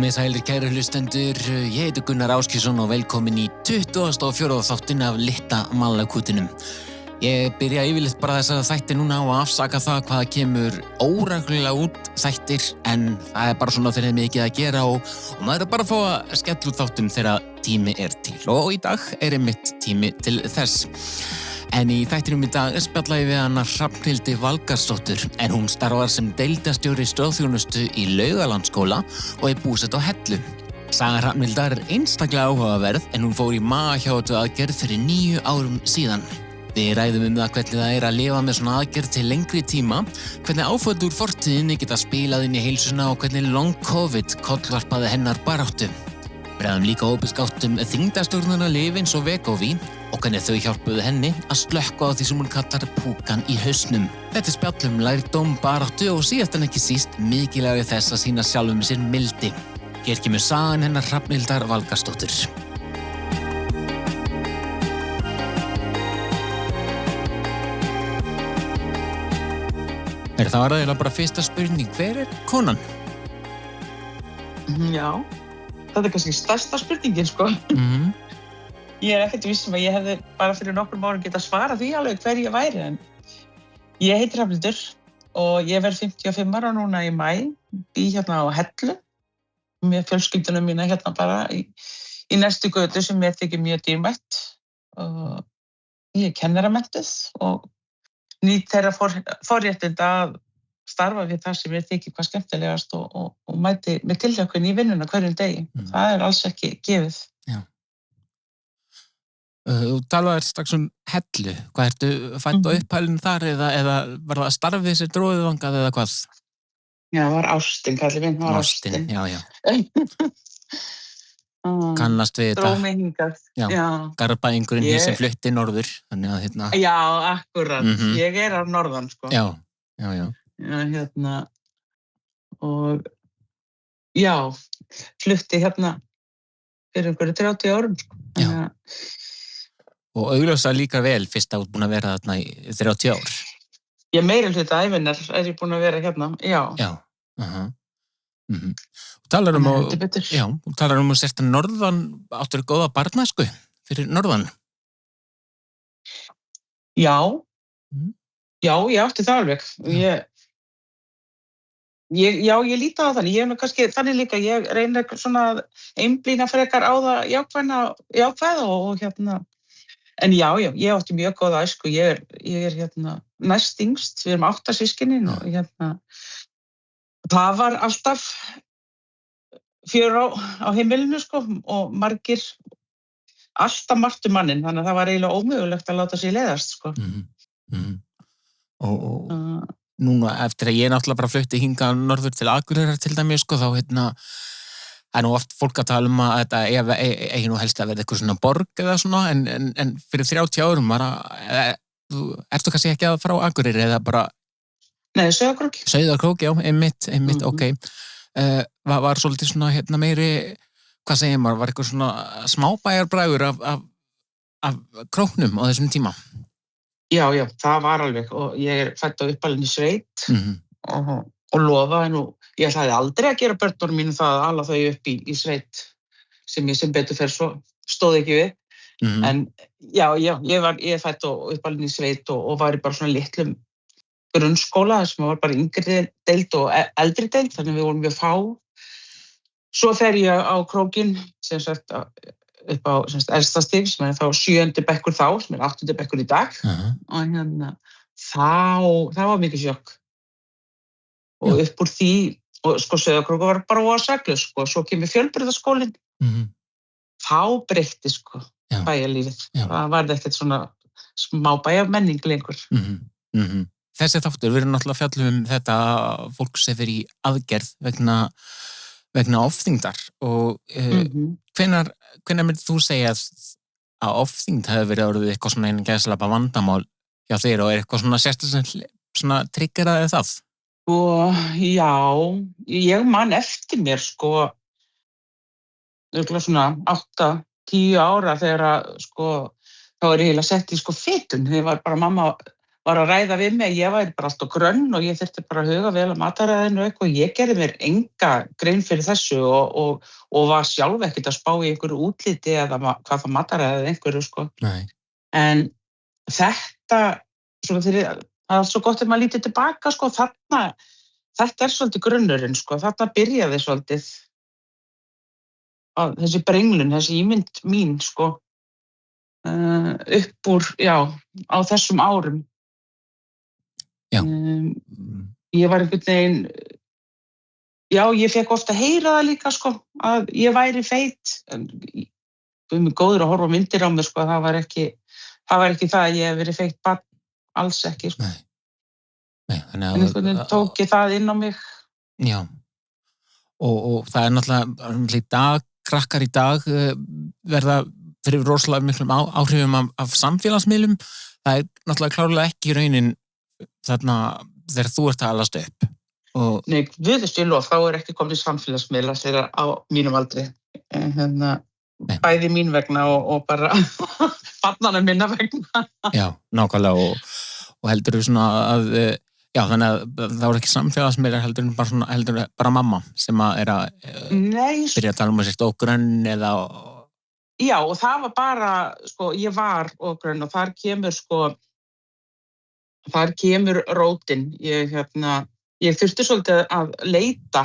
Komið sælir kæru hlustendur, ég heiti Gunnar Áskilsson og velkomin í 24. þáttinn af Litla Malakútinum. Ég byrja yfirleitt bara þess að þætti núna á að afsaka það hvaða kemur óreglulega út þættir, en það bara svona fyrir mikið að gera og maður bara að fá að skella út þáttum þegar tími til. Og í dag einmitt tími til þess. En í þættinum í dag spjalla ég við hana Hrafnhildi Valgarðsdóttur, en hún starfar sem deildarstjóri stoðþjónustu í Laugalandsskóla og er búsett á Hellu. Saga Hrafnhildar einstaklega áhugaverð, en hún fór í magahjátu aðgerð fyrir 9 árum síðan. Við ræðum það hvernig það að lifa með svona aðgerð til lengri tíma, hvernig áföll úr fortíðinni geta spilað inn í heilsuna og hvernig long COVID kollvarpaði hennar baráttu. Við ræðum líka óbeskáttum þyngdarstjórnunarlyf eins og Wegovy og hvernig þau hjálpuðu henni að slökkva á því sem hún kallar púkan í hausnum. Þetta er spjall lærdóm, baráttu og síðast en ekki síst mikilvægi þess að sýna sjálfum sér mildi. Hér kemur sagan hennar Hrafnhildar Valgarðsdóttur. Það var eiginlega bara fyrsta spurning, hver er konan? Já, þetta er kannski stærsta spurningin, sko. Ég ekkert viss að ég hefði bara fyrir nokkrum árum getað svarað því alveg hver ég væri, en ég heiti Hrafnhildur og ég verð 55 ára núna í maí, bý hérna á Hellu, með fjölskyldunum mína hérna bara í næstu götu sem mér þykir mjög dýrmætt. Og ég er kennaramenntuð og nýt þeirra forréttinda að starfa við það sem ég þykir hvað skemmtilegast og mæti með tilhlökkun í vinnuna hverjum degi. Það er alls ekki gefið. Já. Þú talaðir strax Hellu. Hvað ertu fædd á upphælinu þar eða var það starfið sem dróðið þangað eða hvað? Já, það var ástin, kallið minn. Ástin, já. Kannast við þetta. Dró mig hingað. Já. Garðbæingurinn hér sem flutti norður. Þannig að hérna. Já, akkurat. Ég er af norðan, sko. Já. Hérna. Og já, flutti hérna fyrir einhverju 30 árum, sko. Já. Og augljósa líka vel fyrst að þú búin að vera þarna í 30 ár. Ég meiri hluta ævinnar er ég búin að vera hérna, já. Já. Þú talar um að sérst að norðan áttur góða barnæsku fyrir norðan. Já, ég átti það alveg. Ég líti á þannig. Ég er kannski þannig líka, ég reynir svona að einblína frekar á það jákvæða og hérna. En já, ég átti mjög góða æsku. Ég er hérna næst yngst, við erum 8 systkinin og hérna það var alltaf fjör á heimilinu, sko, og alltaf margt manninn, þannig að það var eiginlega ómögulegt að láta sig leiðast, sko. Og núna eftir að ég náttúrulega bara flutti hingað norður til Akureyrar til dæmis, sko, þá hérna það nú oft fólk að tala um að þetta eigi nú helst að verða eitthvað svona borg eða svona, en fyrir 30 árum ertu kannski ekki að frá Akureyri eða bara Nei, Sauðárkrók. Sauðárkrók, já, einmitt, ok. Var svolítið svona hérna meiri, hvað segir maður, var eitthvað svona smábæjarbræður af króknum á þessum tíma? Já, það var alveg og ég er fædd á uppalinn í sveit og lofaði nú, ég ætlaði aldrei að gera börnunum mínu það að ala þau upp í sveit sem ég sem betur fer svo stóð ekki við. En já, ég er fædd á uppalinn í sveit og var í bara svona litlum grunnskóla sem var bara yngri deild og eldri deild, þannig við vorum mjög fá. Svo fer ég á Krókinn, sem sagt upp á elsta stig, sem er þá 7. bekkur þá, sem er 8. bekkur í dag. Og hérna, það var mikið sjokk. Og upp úr því, og sko Sauðárkrókur var bara voða saklaus, sko, svo kemur Fjölbrautaskólinn. Þá breytti, sko, bæjarlífið. Það var ekkert svona smábæjar menning lengur. Þessi þáttur, við erum náttúrulega fjallum þetta fólk sem fer í aðgerð vegna ofþyngdar og hvenær myndir þú segja að ofþyngd hefur verið orðið eitthvað svona einu gæðslapa vandamál hjá þér og er eitthvað svona sérstaklega svona triggeraði það? Já, ég man eftir mér, sko, svona 8-10 ára þegar, sko, þá er ég eiginlega sett í, sko, fitun. Þegar var bara mamma var að ræða við mig, ég væri bara alltaf grönn og ég þyrfti bara að huga vel að mataræðinu og eitthvað. Ég gerði mér enga grein fyrir þessu og var sjálf ekkert að spá í einhverju útliti eða hvað það mataræðið einhverju, sko. Nei. En þetta, svona þegar, það er svo gott ef maður lítið tilbaka, sko, þetta svolítið grunnurinn, sko, þarna byrjaði svolítið þessi brenglun, þessi ímynd mín, sko, upp úr, á þessum árum. Já. Ég var einhvern veginn, ég fekk ofta að heyra það líka, sko, að ég væri feit. Þú mig góður að horfa myndir á mig, sko, það var ekki það að ég hef verið feitt barn, alls ekki, sko. Nei, þannig að... En einhvern veginn tók ég það inn á mig. Já. Og það er náttúrulega í dag, krakkar í dag verða fyrir rosalega miklum áhrifum af samfélagsmiðlum. Það er náttúrulega klárlega ekki raunin þarna þegar þú ert að alast upp. Nei, viðust ég lof, þá er ekki komið samfélagsmiðla þegar á mínum aldri. Bæði mín vegna og bara barnanna minna vegna. Já, nákvæmlega og heldur við svona að þannig að það voru ekki samfélagsmiðlar heldur bara mamma sem að er að byrja að tala að sér ógrönn eða... Já, og það var bara, sko, ég var ógrönn og þar kemur rótin. Ég þurfti svolítið að leita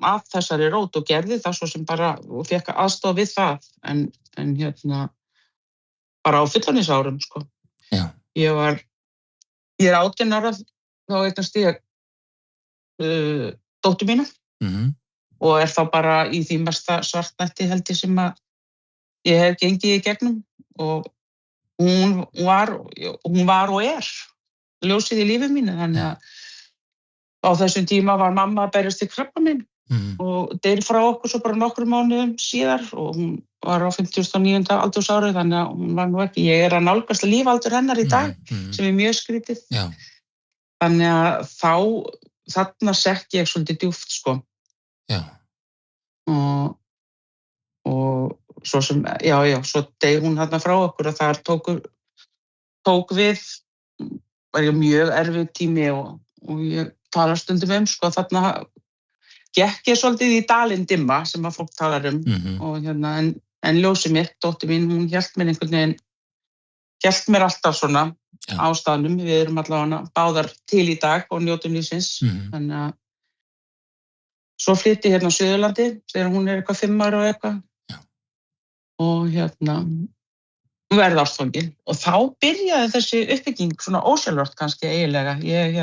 að þessari rót og gerði það svo sem bara, og fékk aðstoð við það, en bara á fullorðinsárum, sko. Já. Ég er 18 ára, þá eignast ég dóttur mína og er þá bara í því mesta svartnætti held ég sem að ég hef gengið í gegnum og hún var og er ljósið í lífi mínu, þannig að á þessum tíma var mamma að berjast í krabbamein og deyr frá okkur svo bara nokkrum mánuðum síðar og hún var á 59. aldursári, þannig að hún var nú ekki, ég er að nálgast lífaldur hennar í dag sem er mjög skrítið. Já. Þannig að þarna sett ég svolítið djúpt, sko. Já. Og svo sem, svo deyr hún þarna frá okkur og þar tók við, var ég mjög erfið tími og ég tala stundum sko, þarna gekk ég svolítið í dalinn dimma sem að fólk talar og en ljósið mitt, dóttir mín, hún hélt mér einhvern veginn, hélt mér alltaf svona á staðnum, við erum allavega báðar til í dag og njótum lífsins, þannig að svo flytti ég á Suðurlandi þegar hún er eitthvað 5 ára og eitthvað og verði ástfangin og þá byrjaði þessi uppbygging svona ósjálfrátt kannski eiginlega, ég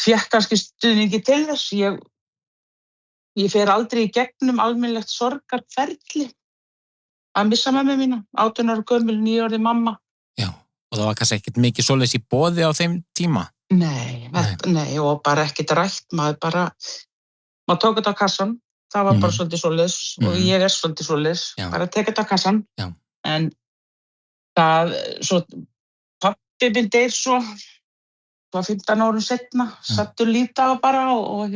fékk kannski stuðningi til þess, ég fer aldrei í gegnum almennilegt sorgarferli að missa mömmu mína, 18 ára gömul, 9 ára mamma. Já, og það var kannski ekkert mikið svoleiðis í boði á þeim tíma? Nei, og bara ekkert rætt, maður tók þetta á kassan, það var bara svolítið svoleiðis og ég er svolítið svoleiðis, bara tekið þetta á kassan, en það, svo pabbi minn deyr svo, 15 árum setna, sattur líta bara og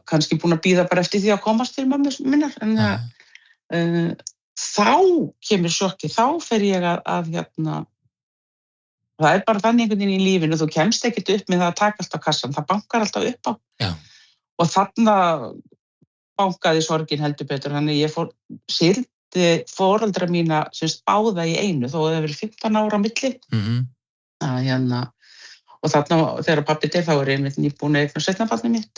kannski búin að bíða bara eftir því að komast til mömmu minnar, en þá kemur sjokki, þá fer ég að það er bara þannig einhvern veginn í lífinu, þú kemst ekkert upp með það að taka allt á kassan, það bankar alltaf upp á. Já. Og þarna bankaði sorgin heldur betur, þannig ég sýrði foreldra mína sem báða í einu, þó það hefur verið 15 ára á milli. Og þarna þegar pabbi deyr þá er ég einmitt nýbúin að eignast seinna barnið mitt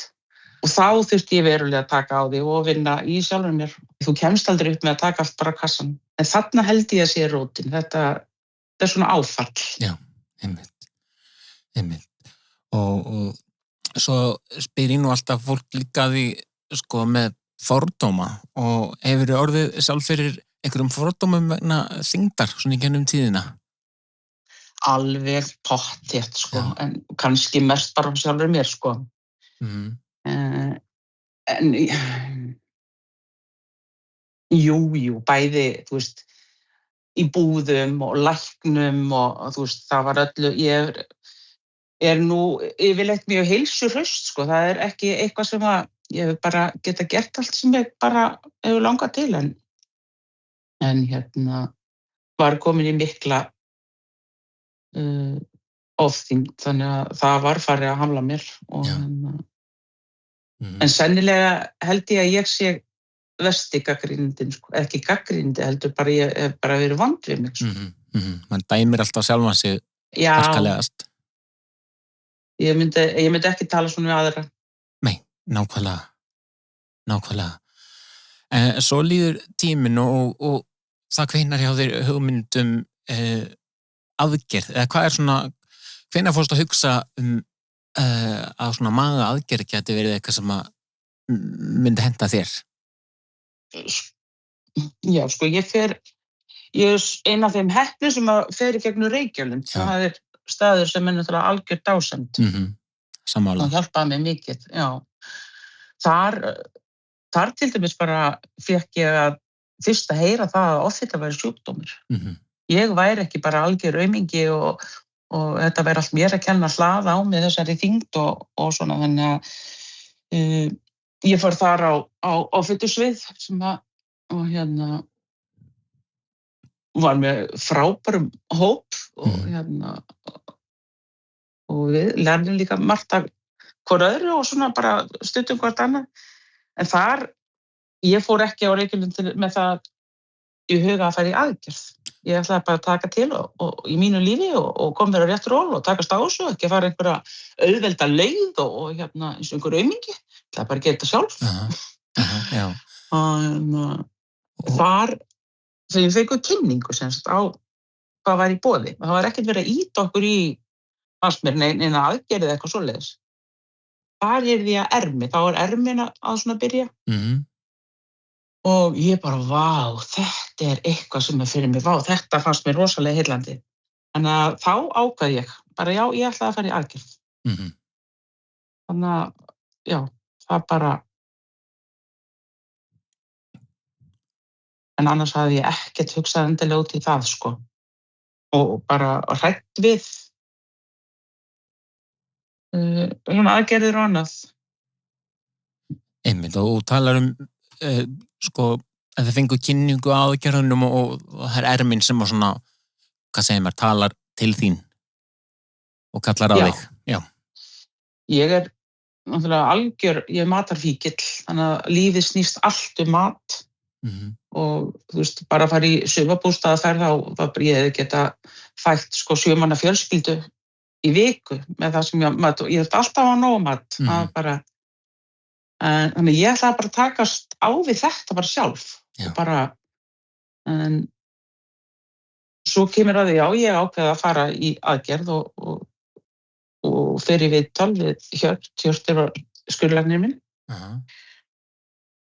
og þá þurfti ég verulega að taka á því og vinna í sjálfur mér. Þú kemst aldrei upp með að taka allt bara á kassan, en þarna held ég að sé rótin, þetta er svona áfall. Já, einmitt. Og svo spyr ég nú alltaf fólk líka því sko með fordóma og hefur orðið sjálf fyrir einhverjum fordómum vegna þyngdar svona í gennum tíðina? Alveg pottþétt, sko, en kannski mest bara sjálfur mér, sko. En jú, bæði, þú veist, í búðum og læknum og þú veist, það var öllu, ég er nú yfirleitt mjög heilsuhraust, sko, það er ekki eitthvað sem að ég hef bara geta gert allt sem ég bara hefur langað til, en var komin í mikla ofþyngd, þannig að það var farið að hamla mér en sennilega held ég að ég sé versti gagnrýnandinn, sko. Ekki gagnrýnandi, heldur bara ég hef bara verið vond við mig, sko. Man dæmir alltaf sjálfan sig harkalegast. Ég myndi ekki tala svona við aðra. Nei, nákvæmlega. Svo líður tíminn og það hvenær hjá þér hugmyndum aðgerð, eða hvað svona, hvenær fórstu að hugsa að svona maga aðgerð geti verið eitthvað sem að myndi henta þér? Já, sko, ég er eina af þeim heppnu sem að fer í gegnum Reykjalund. Það er staður sem er náttúrulega algjör dásemd. Sammála. Það hjálpaði mér mikið, já. Þar til dæmis bara fékk ég að fyrst að heyra það að offita væri sjúkdómur. Ég væri ekki bara algjör aumingi og þetta væri allt mér að kenna hlaða á mig þessari þyngd og svona, þannig að ég fór þar á offitusvið sem að og var með frábærum hóp og við lærðum líka margt af hvor öðru og svona bara stundum hvort annað. En þar, ég fór ekki á Reykjalund með það í huga að fara í aðgerð. Ég ætlaði bara að taka til og í mínu lífi og kom mér á rétt ról og takast á þessu, ekki að fara einhverja auðvelda leið og eins og einhver aumingi. Það bara að gera þetta sjálf. Og þar, þegar ég fekk kynningu semst á hvað var í boði. Það var ekkert verið að ýta okkur í fannst mér neina aðgerð eða eitthvað svoleiðis. Þar yrði ég að ermi, þá var ermin að svona byrja. Og ég bara, vá, þetta er eitthvað sem er fyrir mig, vá, þetta fannst mér rosalega heillandi. Þannig að þá ákvað ég, bara já, ég ætlaði að fara í aðgerð. Þannig að, já, það bara. En annars hafði ég ekkert hugsað endilega út í það, sko. Og bara hrætt við svona aðgerðir og annað. Einmitt, og talar sko, að þið fengu kynningu á aðgerðunum og það er ermin sem að svona, hvað segir maður, talar til þín og kallar á þig. Já. Ég er náttúrulega algjör, ég er matarfíkill, þannig að lífið snýst allt mat. Og þú veist, bara að fara í sumarbústaðaferð þá ég hefði geta fætt sko 7 manna fjölskyldu í viku með það sem ég þurfti alltaf að nóg mat. Það bara þannig ég ætlaði bara að takast á við þetta bara sjálf. Og bara, en svo kemur að því, já, ég ákveði að fara í aðgerð og fer í viðtal við Hjörtur var skurðlæknir minn.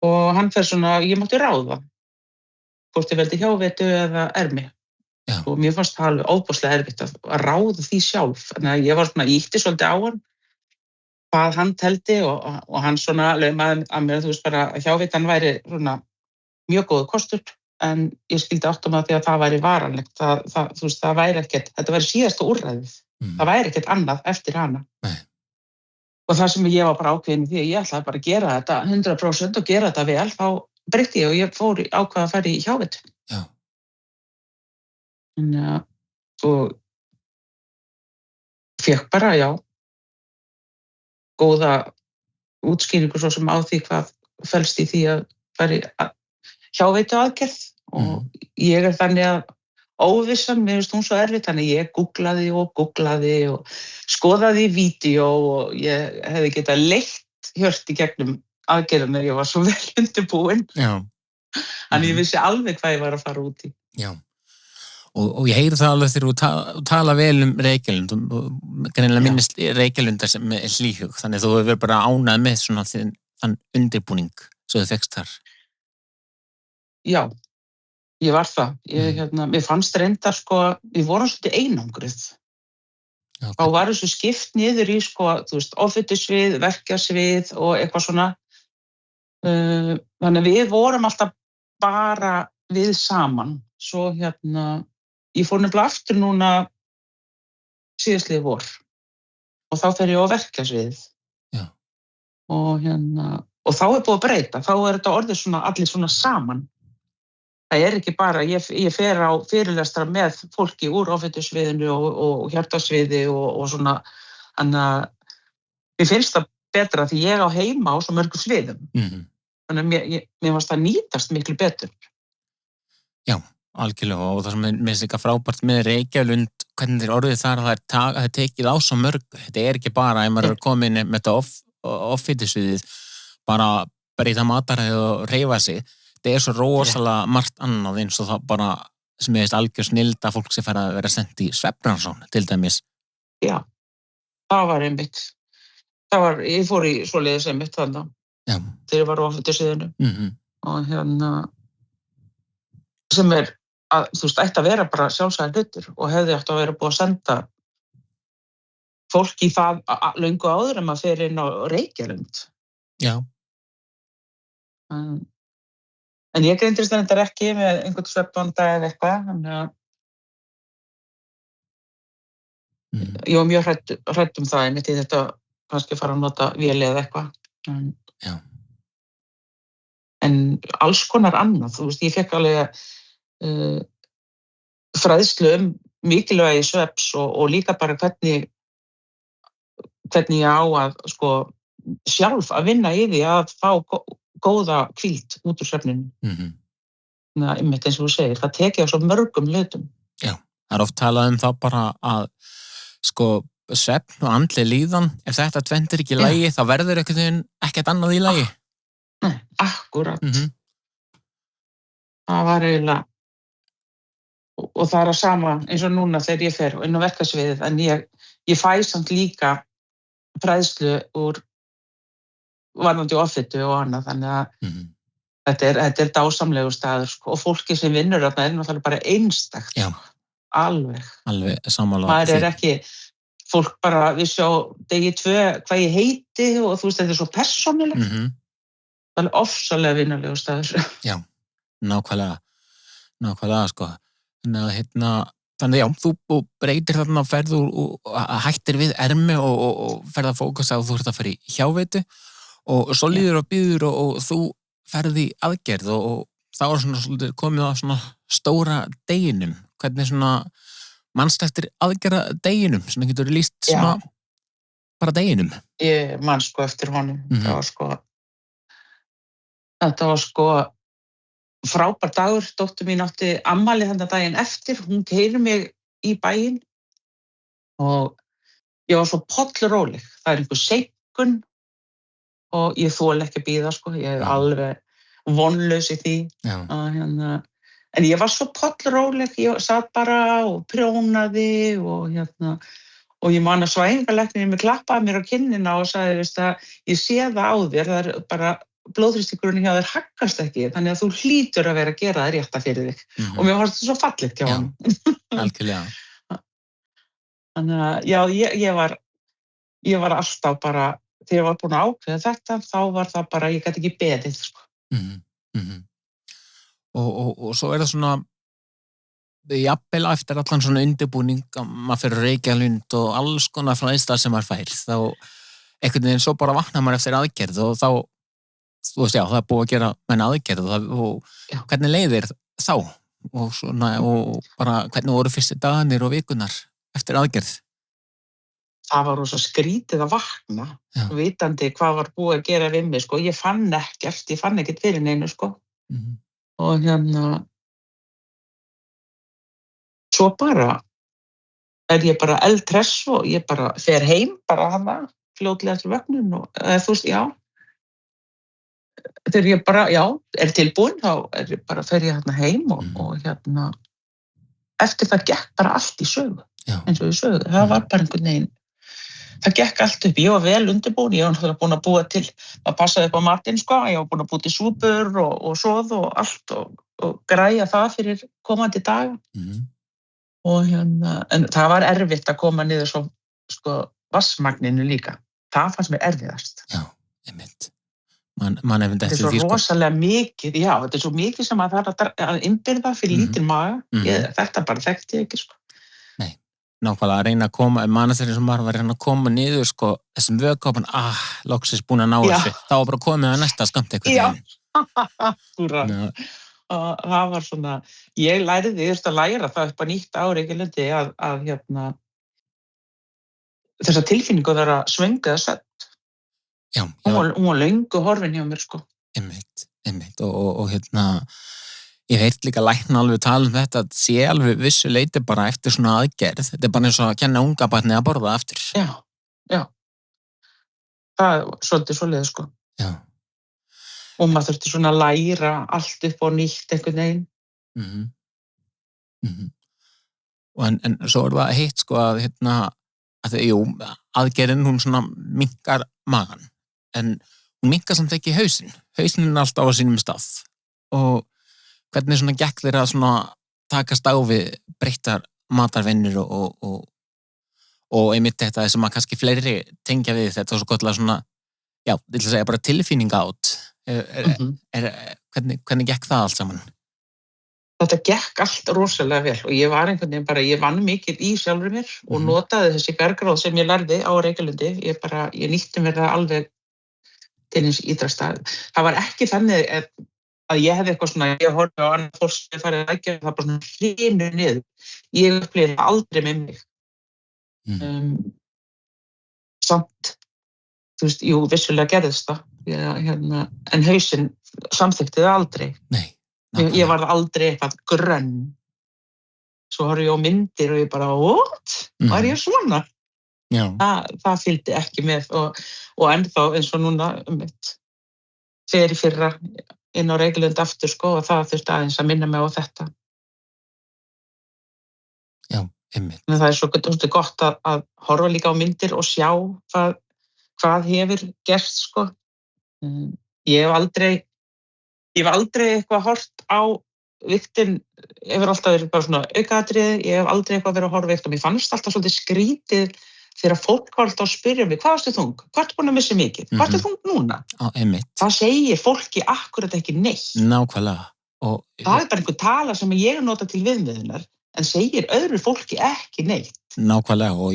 Og hann fer svona, ég mátti ráða hvort ég veldi hjávetu eða ermi. Og mér fannst það alveg óbúslega erfitt að ráða því sjálf. Þannig að ég var svona ítti svolítið á hann hvað hann teldi og hann svona laumaði að mér, þú veist bara, hjávetan væri svona mjög góð kostur, en ég skildi áttum að því að það væri varanlegt. Þú veist, það væri ekkert, þetta væri síðasta úrræðið. Það væri ekkert annað eftir hana. Nei. Og það sem ég var bara ákveðin því að ég ætlaði bara að gera þetta 100% og gera þetta vel, þá breytti ég og ég fór ákvað að fara í hjávetu. Já. Og fékk bara, já, góða útskýringu svo sem á því hvað felst í því að fara í hjávetu aðgerð. Og ég er þannig að óvissan, mér finnst hún svo erfitt, þannig ég googlaði og skoðaði í vídeó og ég hefði getað leitt Hjört í gegnum aðgerðina, ég var svo vel undirbúin. Já. Þannig ég vissi alveg hvað ég var að fara út í. Já. Og ég heyri það alveg þegar þú tala vel Reykjalund og greinilega minnist Reykjalundar sem er hlýhug, þannig þú hefur bara ánað með svona þann undirbúning svo þú fékkst þar. Já. Ég var það. Mér fannst reyndar sko, við vorum svolítið einangruð. Okay. Þá var þessu skipt niður í sko, þú veist, offitusvið, verkjasvið og eitthvað svona. Þannig við vorum alltaf bara við saman. Svo ég fór nefnilega aftur núna síðastliðið vor. Og þá fer ég á verkjasvið. Já. Og þá er búið að breyta. Þá er þetta orðið svona, allir svona saman. það ekki bara, ég fer á fyrirlestra með fólki úr offitusviðinu og hjartasviði og svona, þannig að mér finnst það betra því ég á heima á svo mörgum sviðum. Þannig að mér fannst það nýtast miklu betur. Já, algjörlega, og það sem mér finnst líka frábært með Reykjalund, hvernig þeir orðið þar að það er tekið á svo mörg. Þetta ekki bara, ef maður komin með þetta offitusviðið, bara breyta mataræði og hreyfa sig. Þetta svo rosalega margt annað eins og það bara, sem ég veist algjör snilda fólk sem fær að vera sendt í svefnrannsókn, til dæmis. Já, það var einmitt. Ég fór í svoleiðis einmitt þarna. Já. Þegar ég var á offitusviðinu. Og sem að, þú veist, ætti að vera bara sjálfsagður hlutur og hefði átt að vera búið að senda fólk í það löngu áður en maður fer inn á Reykjalund. Já. En ég greindist þetta ekki með einhvern svefnvanda eða eitthvað, þannig að ég var mjög hrædd það einmitt í þetta kannski fara að nota véli eða eitthvað. Já. En alls konar annað, þú veist, ég fekk alveg fræðslu mikilvægi svefns og líka bara hvernig ég á að sko sjálf að vinna í því að fá góða hvíld út úr svefninu. Þannig að einmitt eins og þú segir, það tekið á svo mörgum hlutum. Já, það oft talað það bara að sko svefn og andleg líðan, ef þetta tvennt ekki í lagi, þá verður ekkert annað í lagi. Nei, akkurat. Það var eiginlega, og það að sama eins og núna þegar ég fer inn á verkasviðið, en ég fæ samt líka fræðslu úr varðandi offitu og annað, þannig að þetta dásamlegur staður, sko, og fólki sem vinnur þarna náttúrulega bara einstakt. Já. Alveg sammála. Maður ekki, fólk bara, við sjá degi 2 hvað ég heiti og þú veist, þetta svo persónulegt. Það ofsalega vinnulegur staður. Já, nákvæmlega, sko. Þannig já, þú breytir þarna ferð og hættir við ermi og ferð að fókusa og þú ert að fara í hjáveitu og svo líður og býður og þú ferð í aðgerð og þá svona komið á svona stóra deginum. Hvernig svona manst eftir aðgerða deginum? Svona getur þú lýst svona bara deginum? Ég man sko eftir honum. Þetta var sko frábær dagur, dóttir mín átti afmæli þennan daginn eftir, hún keyrir mig í bæinn og ég var svo pollróleg, það einhver seinkun og ég þoli ekki að bíða, sko, ég alveg vonlaus í því. En ég var svo pollróleg, ég satt bara og prjónaði og ég man að svæfingarlæknirinn mig klappaði mér á kinnina og sagði, veist að ég sé það á þér, það bara blóðþrýstingurinn hjá þér haggast ekki, þannig að þú hlýtur að vera að gera það rétta fyrir þig. Og mér fannst þetta svo fallegt hjá hann. Algjörlega. Þannig að, já, ég var alltaf bara, þegar ég var búin að ákveða þetta, þá var það bara, ég gæti ekki beðið, sko. Og svo það svona, jafnvel eftir allan svona undirbúning, maður fyrir Reykjalund og alls konar frá einstað sem maður fær, þá einhvern veginn svo bara vaknar maður eftir aðgerð og þá þú veist, já, það búið að gera menn aðgerð og hvernig leiðir þá og bara hvernig voru fyrstu dagarnir og vikunar eftir aðgerð? Það var rosa skrítið að vakna, vitandi hvað var búið að gera við mig, sko, ég fann ekkert fyrir neinu, sko, og svo bara ég bara eldhress og ég bara fer heim, bara hana, fljótlega eftir vögnun og þú veist, já. Þegar ég bara, tilbúin, þá fer ég hérna heim og eftir það gekk bara allt í sögu, eins og í sögu. Það var bara einhvern veginn, það gekk allt upp, ég var vel undirbúin, ég var náttúrulega búin að búa til, að passa upp á matinn, sko, ég var búin að búa til súpur og soð og allt og græja það fyrir komandi daga. Og en það var erfitt að koma niður svo, sko, vatnsmagninu líka. Það fannst mér erfiðast. Já, einmitt. Þetta er svo rosalega mikið, þetta er svo mikið sem að það er að innbyrða fyrir lítinn maga. Þetta bara þekkti ég ekki, sko. Nei, nákvæmlega að reyna að koma, þegar sem maður var að reyna að koma niður, sko, þessum vöggópan, loksins búin að ná þessu, þá var bara komið að næsta skammt eitthvað. Akkurat. og það var svona, ég þurfti að læra það upp á nýtt á Reykjalundi að þessa tilfinningu þar að svönga þess að hún var löngu horfin hjá mér, sko. Einmitt, og ég veit líka lækna alveg tala þetta að sé alveg vissu leiti bara eftir svona aðgerð, þetta bara eins og að kenna unga barni að borða aftur. Já, það svolítið svoleiðis, sko. Já. Og maður þurfti svona að læra allt upp á nýtt einhvern veginn. Og en svo það hitt, sko, að aðgerðin hún svona minnkar magan, en hún minnkar samt ekki hausinn alltaf á sínum stað, og hvernig svona gekk þér að svona takast á við breyttar matarvenjur og einmitt þetta sem að kannski fleiri tengja við þetta og svo gott svona, ég vil segja bara tilfinninga átt. Hvernig gekk það allt saman? Þetta gekk allt rosalega vel og ég var einhvern veginn bara, ég vann mikið í sjálfur mér og notaði þessi bergráð sem ég lærði á Reykjalundi, ég nýtti mér það alveg til hins ítrasta. Það var ekki þannig að ég hefði eitthvað svona, ég horfði á annað fólk sem farið að gera það bara svona hrinu niður. Ég upplifði það aldrei með mig. Samt, þú veist, jú, vissulega gerðist það, en hausinn samþykkti það aldrei. Nei. Ég varð aldrei eitthvað grönn. Svo horfði ég á myndir og ég bara, what? Var ég svona? Já. Það fylgdi ekki með og ennþá eins og núna fer í fyrra inn á Reykjalund aftur, sko, og það þurfti aðeins að minna mig á þetta. Já, einmitt. En það svo gott að horfa líka á myndir og sjá hvað hefur gerst, sko. Ég hef aldrei eitthvað hort á viktin, hefur alltaf verið bara svona aukaatriði, ég hef aldrei eitthvað verið að horfa veikt og mér fannst alltaf svolítið skrítið þegar fólk var alltaf að spyrja mig, hvað varstu þung? Hvað ertu búin að missa mikið? Hvað ertu þung núna? Einmitt. Það segir fólki akkurat ekki neitt. Nákvæmlega. Það bara einhver tala sem ég nota til viðmiðunar, en segir öðru fólki ekki neitt. Nákvæmlega, og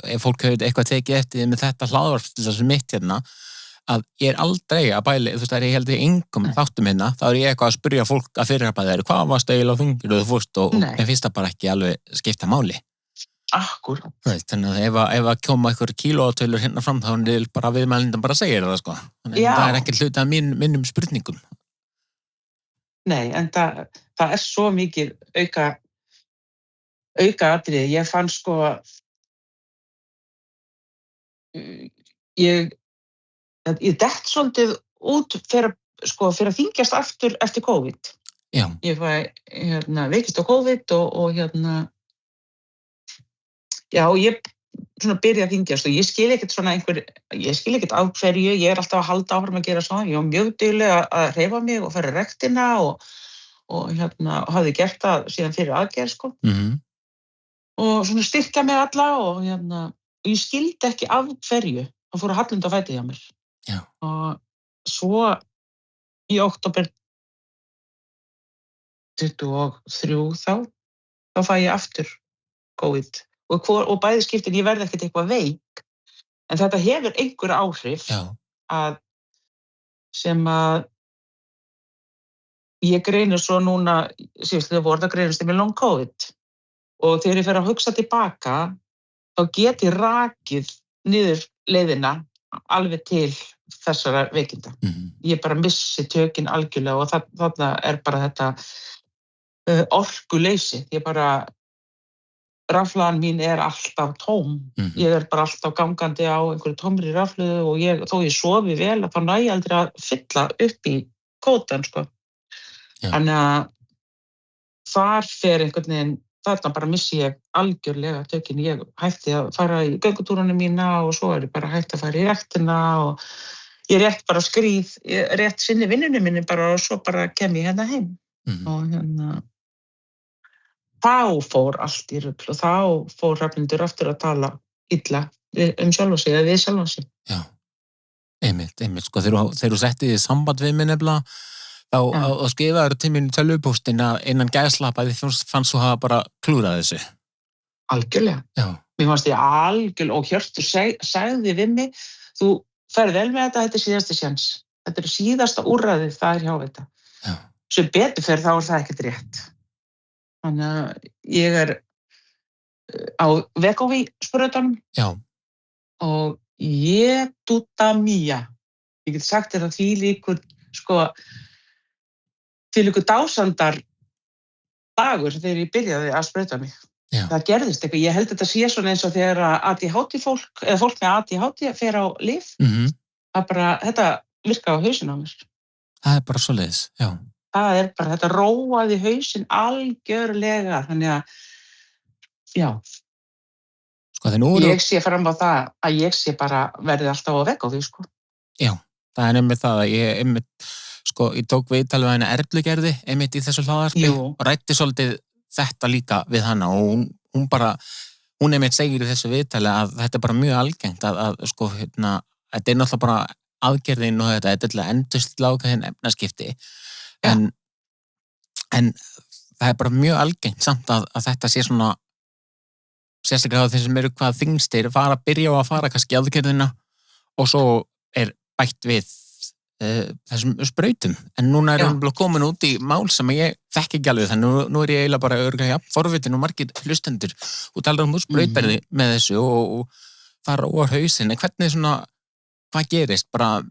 ef fólk hefur eitthvað tekið eftir með þetta hlaðvarp til þess að mitt að ég aldrei að bæli, þú veist, það ég held ég engum þáttum þá ég eitthvað að spyrja fólk að fyrirhapa þeir, hvað varst eiginlega þungir og þú fórst og mér finnst það bara ekki alveg skipta máli. Akkúrat. Þannig að ef að koma einhver kílótölur hérna fram þá bara viðmælindan bara segir það, sko. Þannig að það ekki hluti af mínum spurningum. Nei, en það svo mikið auka atriði. Ég fann, sko, ég dett svolítið út fyrir að þyngjast aftur eftir COVID. Já. Ég veikist á COVID og já, ég svona byrja að þyngjast og ég skil ekkert af hverju, ég alltaf að halda áfram að gera svona, ég var mjög dugleg að hreyfa mig og fara rektina og hafði gert það síðan fyrir aðgerð, sko. Og svona styrkja mig alla og ég skildi ekki af hverju, það fór að hallunda fæti hjá mér. Já. Og svo í október 23 þá fæ ég aftur COVID og bæði skiptin ég verði ekkert eitthvað veik, en þetta hefur einhver áhrif sem að ég greinir svo núna síðustu voru, það greinist ég með long COVID og þegar ég fer að hugsa tilbaka þá get ég rakið niður leiðina alveg til þessara veikinda. Ég bara missi tökin algjörlega og þarna bara þetta orkuleysi. Ég bara, rafhlaðan mín alltaf tóm. Ég bara alltaf gangandi á einhverju tómri rafhlöðu og þó ég sofi vel þá næ ég aldrei að fylla upp í kvótann, sko. Þannig að þar fer einhvern veginn, þarna bara missi ég algjörlega tökin. Ég hætti að fara í göngutúrunum mína og svo ég bara hætti að fara í rektina og ég rétt bara skríð, rétt sinni vinnunum minni bara og svo bara kem ég hérna heim. Og þá fór allt í rugl og þá fór Hrafnhildur aftur að tala illa sjálfa sig eða við sjálfa sig. Já, einmitt, sko, þegar þú settið í samband við mig nefnilega, þá skrifaður til mín í tölvupóstin að innan gæslappa þið fannst þú hafa bara klúrað þessu. Algjörlega. Já. Mér fannst ég algjörlega, og Hjörtur sagði við mig, þú ferð vel með þetta er síðasti sjans. Þetta síðasta úrræðið, það hjá þetta. Já. sem betur fer þá það ekkert rétt. Þannig að ég á Wegovy sprautunum. Já. Og ég dúta mía. Ég get sagt þér að því líkur dásandar dagur þegar ég byrjaði að sprauta mig. Já. Það gerðist eitthvað. Ég held þetta sé svona eins og þegar ADHD fólk, eða fólk með ADHD fer á lyf. Þetta virka á hausinn á mér. Það bara svoleiðis, já. Það bara, þetta róaði hausinn algjörlega, þannig að, já. Sko, ég sé fram á það að ég sé bara verði alltaf á Wegovy, sko. Já, það einmitt það að ég tók viðtal við hana Erlugerði einmitt í þessu hlaðvarpi og ræddi svolítið þetta líka við hana og hún einmitt segir í þessu viðtali að þetta bara mjög algengt að þetta náttúrulega bara aðgerðin og þetta til að endurstilla ákveðin efnaskipti en það bara mjög algengt samt að þetta sé svona sérstaklega á þeir sem eru hvað þyngstir byrja á að fara kannski aðgerðina og svo bætt við þessum sprautum en núna við komin út í mál sem ég þekki ekki alveg þannig nú ég eiginlega bara örugglega forvitin og margir hlustendur og talar sprautberði með þessu og það róar hausinn en hvernig svona hvað gerist bara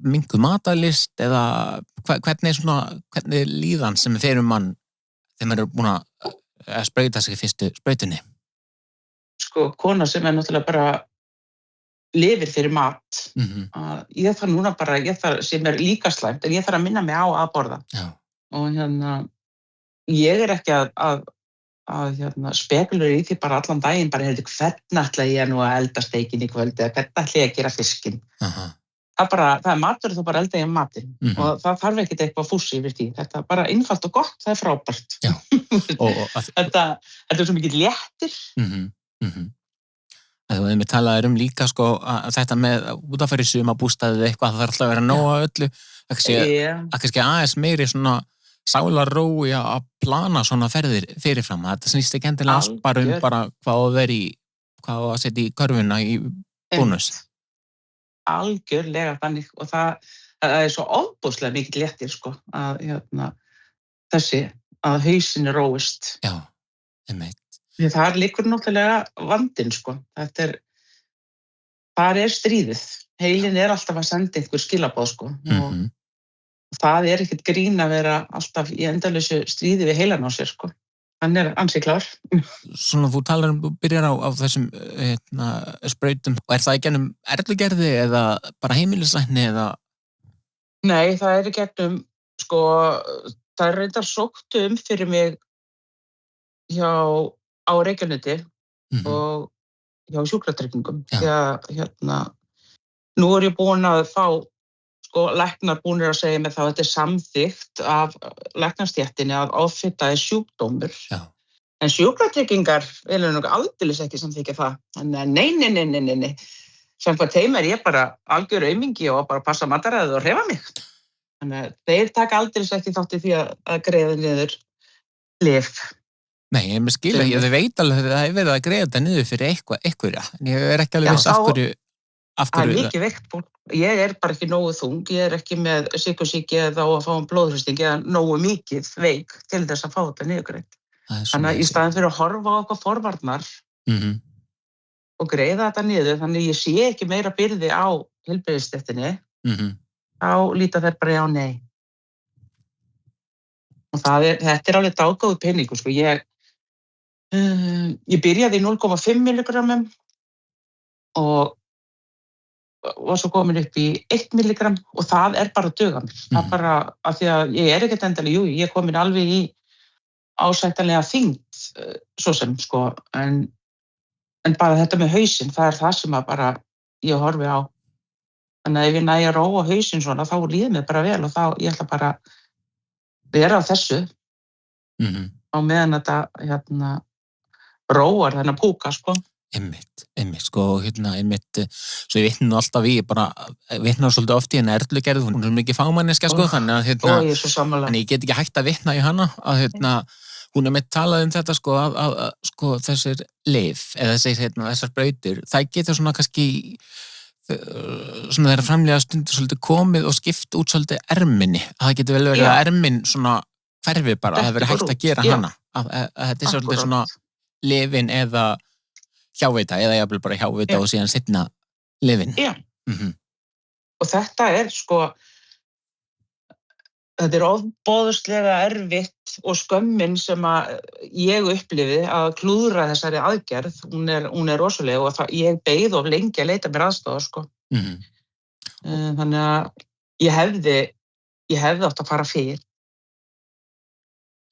minnkuð matarlist eða hvernig líðan sem fer mann þegar maður búin að sprauta sig fyrstu sprautunni? Sko, kona sem náttúrulega bara lifir fyrir mat. Ég þarf núna bara, sem líka slæmt, en ég þarf að minna mig á að borða. Já. Og ég ekki að spekulur í því bara allan daginn, bara hvernig ætla ég nú að elda steikin í kvöld eða hvernig ætla ég að gera fiskinn. Það matur þá bara elda ég matinn og það þarf ekkert eitthvað fússi yfir því. Þetta bara einfalt og gott, það frábært. Já. Þetta svo mikið léttir. Þú hefði mig talaði líka að þetta með út að fara í sumarbústaðið eitthvað það þarf alltaf að vera nóg að öllu að kannski aðeins meiri svona sálarrói að plana svona ferðir fyrirfram þetta snýst ekki endilega allt bara hvað að setja í körfuna í bónus algjörlega þannig og það svo ofboðslega mikið léttir að þessi að hausinn róist einmitt því það liggur náttúrulega vandinn, Það stríðið. Heilinn alltaf að senda einhver skilaboð, og það ekkert grín að vera alltaf í endalausu stríði við heilann á sér, Hann ansi klár. Svona, þú talar byrjar á þessum sprautum, og það í gennum Erlugerði eða bara heimilislækni eða? Nei, það í gennum, það reyndar sóttu fyrir mig hjá á Reykjalundi og hjá sjúkratryggingum. Nú ég búin að fá, læknar búnir að segja mig þá að þetta samþykkt af læknastéttinni að offita sjúkdómur. Já. En sjúkratryggingar vilja nú aldeilis ekki samþykkja það. Nei. Samkvæmt þeim ég bara algjör aumingi og bara passa mataræðið og hreyfa mig. Þannig að þeir taka aldeilis ekki þátt í því að greiða niður lyf. Nei, ég skilja, ég veit alveg að það verið að greiða þetta niður fyrir einhverja, en ég ekki alveg viss af hverju. Það mikið veikt fólk, ég bara ekki nógu þung, ég ekki með sykursýki eða á að fá blóðþrýsting eða nógu mikið veik til þess að fá þetta niðurgreitt. Þannig að í staðinn fyrir að horfa á eitthvað forvarnar og greiða þetta niður, þannig ég sé ekki meira byrði á heilbrigðisstéttinni, þá líta þeir bara já, nei. Og þetta alveg dágóður peningur, Ég byrjaði í 0,5 milligrammum og var svo komin upp í 1 milligramm og það bara að duga mér. Það bara af því að ég ekkert endilega, ég komin alveg í ásættanlega þyngd, svo sem, en bara þetta með hausinn, það það sem að bara ég horfi á. Þannig að ef ég næ að róa hausinn svona, þá líður mér bara vel og þá ég ætla bara að vera á þessu á meðan þetta róar þennan púka, Einmitt, svo ég vitna nú alltaf í, bara vitna svolítið oft í henni Erlugerð, hún mikið fagmanniska, þannig að ég get ekki hægt að vitna í hana, að hún með talað þetta, að þessir lyf, eða þessar sprautur, það getur svona kannski, svona þeirra framlega stundu svolítið komið og skipt út svolítið erminni, að það getur vel verið að ermin svona hverfi bara, að það verið hægt að gera hana, að þetta svolítið svona lifin eða hjáveita, eða jafnvel bara hjáveita og síðan seinna lifin. Já, og þetta sko, þetta ofboðslega erfitt og skömmin sem að ég upplifi að klúðra þessari aðgerð, hún rosaleg og ég beið of lengi að leita mér aðstoðar, sko. Þannig að ég hefði átt að fara fyrr.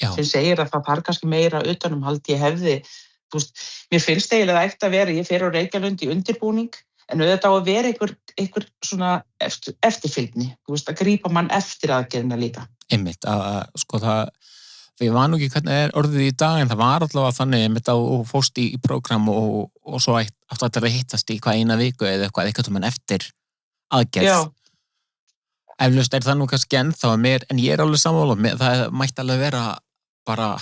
Sem segir að það þarf kannski meira utanumhald, ég hefði, þú veist, mér finnst eiginlega það eftir að vera, ég fer á Reykjalund í undirbúning, en auðvitað á að vera einhver svona eftirfylgni, þú veist, að grípa mann eftir aðgerðina líka. Einmitt, sko það, ég var nú ekki hvernig orðið í dag, en það var allavega þannig, einmitt og fórst í prógram og svo áttu að hittast í hvað eina viku eða eitthvað mann eftir aðgerð. Já. Eflaust það nú kannski ennþá mér, en ég alveg sammála, það mætti alveg vera bara,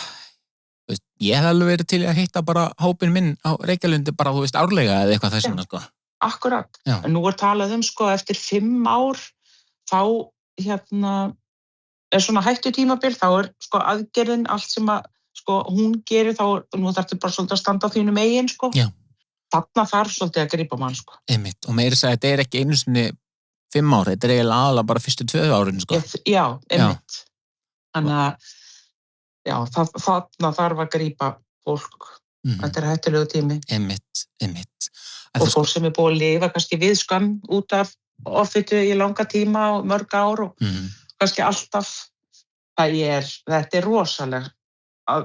veist, ég hef alveg verið til að hitta bara hópinn minn á Reykjalundi bara, þú veist, árlega eða eitthvað þessuna, sko. Akkurat, en nú talað sko, eftir 5 ár, þá, svona hættutímabil, þá sko aðgerðin, allt sem að, sko, hún gerir, þá, nú þarftu bara svolítið að standa á þínu megin, sko. Já. Þarna þarf svolítið að grípa mann, sko. Einmitt, og meira að þetta ekki einu sinni 5 ár, þetta eiginlega aðalega bara fyrstu 2 árin, sko. Já, einmitt. Þannig að, já, þarna þarf að grípa fólk. Þetta hættulegu tími. Einmitt. Og fólk sem búið að lifa kannski við skömm út af offitu í langa tíma og mörg ár og kannski alltaf. Þetta rosalega.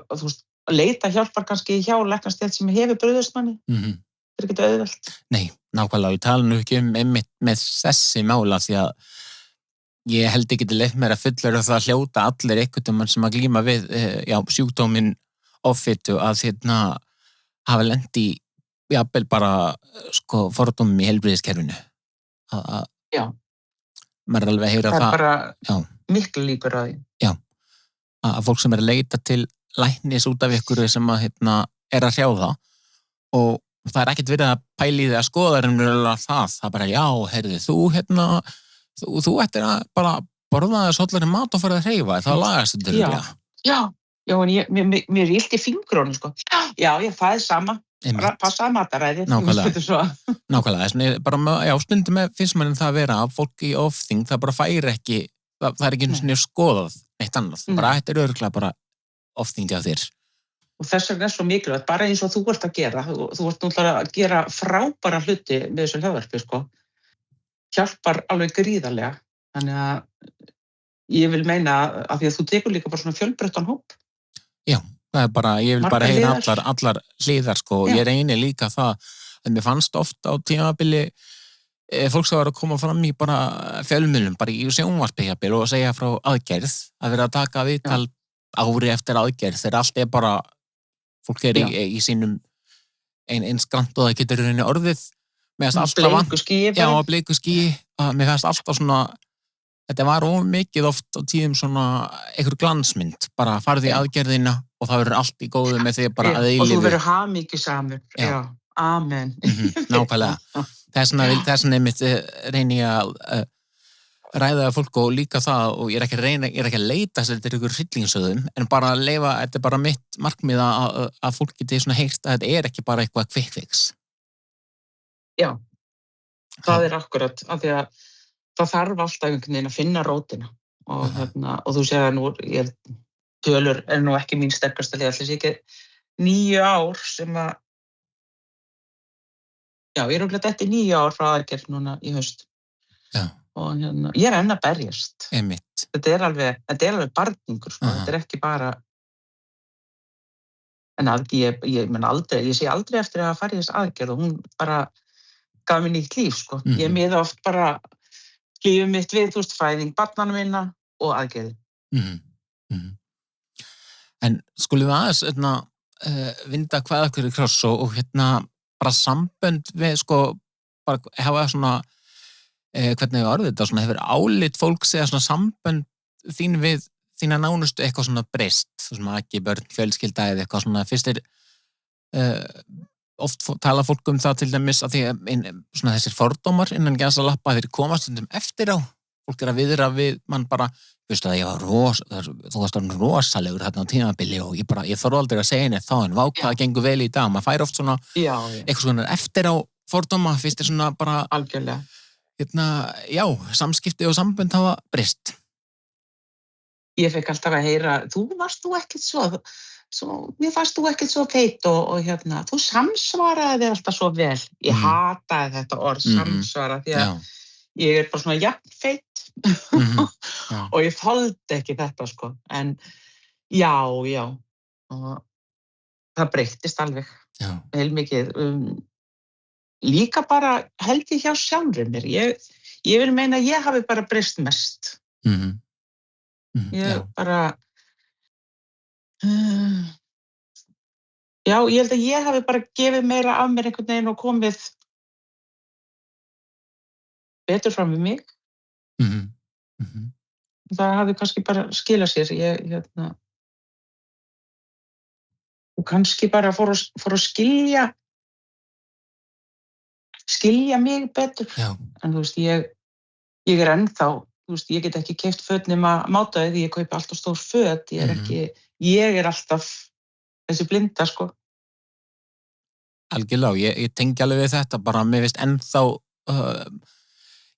Þú veist, að leita hjálpar kannski hjá læknastétt sem hefur brugðist manni. Það ekki auðvelt. Nei, nákvæmlega, ég tala nú ekki einmitt með þessi mála því að ég held ekki til mér að fullera það að hljóta allir einhvern sem að glíma við sjúkdóminn offitu að hafa lent í jafnvel bara sko fordómum í heilbrigðiskerfinu. Já. Maður alveg að heyra það. Það bara miklu líkur á því. Já. Að fólk sem að leita til læknis út af ykkur sem að að hrjá það og það ekkert verið að pæla í því að skoða það bara já, heyrðu, þú ættir að bara borða þess hollari mat og fara að hreyfa, það lagast þetta. Já, en mér er illt í fingrónu, sko. Já, það sama. Passaði mataræði. Nákvæmlega, bara stundum finnst mann það að vera að fólk í ofþyngd, það bara færi ekki, það er ekki einu sinni skoðað neitt annað, bara þetta örugglega bara ofþyngd hjá þér. Og þess vegna svo mikilvægt, bara eins og þú ert að gera, þú ert náttúrulega að gera frábæra hluti með þessu hlaðvarpi, sko. Hjálpar alveg gríðarlega, þannig að ég vil meina að því að þú tekur líka bara svona fjölbreyttan hóp. Já. Það bara, ég vil bara heyra allar hliðar, sko, og ég reyni líka það að mér fannst oft á tímabili fólk sem var að koma fram í bara fjölmiðlum, bara í sjónvarpi og segja frá aðgerð, að vera að taka viðtal ári eftir aðgerð, þegar allt bara, fólk í sínum eins grant og það getur rauninni orðið, mér fannst alltaf bleiku skýi, mér fannst alltaf svona, þetta var mikið oft á tíðum svona einhver glansmynd, bara farði í aðgerðina og það verður allt í góðu með því bara að eilífu. Og þú verður hamingjusamur, já, amen. Nákvæmlega, þess vegna einmitt reyni ég að ræða fólk og líka það og ég er ekki að leita þess að þetta ykkur hryllingsögum, en bara að leyfa, þetta bara mitt markmið að fólk geti svona heyrt að þetta ekki bara eitthvað quick fix. Já, það akkurat, af því að það þarf alltaf einhvern veginn að finna rótina og þú segir að nú tölur nú ekki mín sterkasta hlið, allir sé ekki 9 ár sem að ég er auðvitað eftir 9 ár frá aðgerð núna í haust. Já. Og ég er enn að berjast. Einmitt. Þetta er alveg barningur, sko. Þetta er ekki bara en ég sé aldrei eftir að fara í þess aðgerð og hún bara gaf mér nýtt líf, sko. Ég miða oft bara lífið mitt við, þú veist, fæðing barnanna minna og aðgerði. En skulum við aðeins vinda hvað okkur í kross og bara sambönd við, sko, bara hafa svona hvernig við orðið þetta, svona hefur álit fólk segja svona sambönd þín við þína nánustu eitthvað svona breyst, svona ekki börn, fjölskylda eða eitthvað svona, fyrst oft tala fólk það til dæmis að því að svona þessir fordómar innan gæsalappa þeir komast stundum eftir á. Fólk að viðra við mann bara, veistu að þú varst rosalegur þarna á tímabili og ég þarf aldrei að segja henni þá en hvað gengur vel í dag. Maður fær oft svona eitthvað svona eftir á fordóma, fyrst svona bara algjörlega. Samskipti og sambönd hafa breyst. Ég fekk alltaf að heyra, mér fannst þú ekkert svo feit og þú samsvaraði þér alltaf svo vel. Ég hataði þetta orð, samsvara, því að ég bara svona jafn feit og ég þoldi ekki þetta, sko. En já, og það breyttist alveg, heilmikið. Líka bara held ég hjá sjálfri mér. Ég vil meina að ég hafi bara breyst mest. Ég bara... ég held að ég hafi bara gefið meira af mér einhvern veginn og komið betur fram við mig. Það hafi kannski bara skilað sér. Og kannski bara fór að skilja mig betur. En þú veist, ég ennþá, þú veist, ég get ekki keypt föt nema mátaði því ég kaupi alltaf stór föt. Ég alltaf þessi blinda, sko. Algjörlega, ég tengi alveg við þetta, bara mér veist ennþá,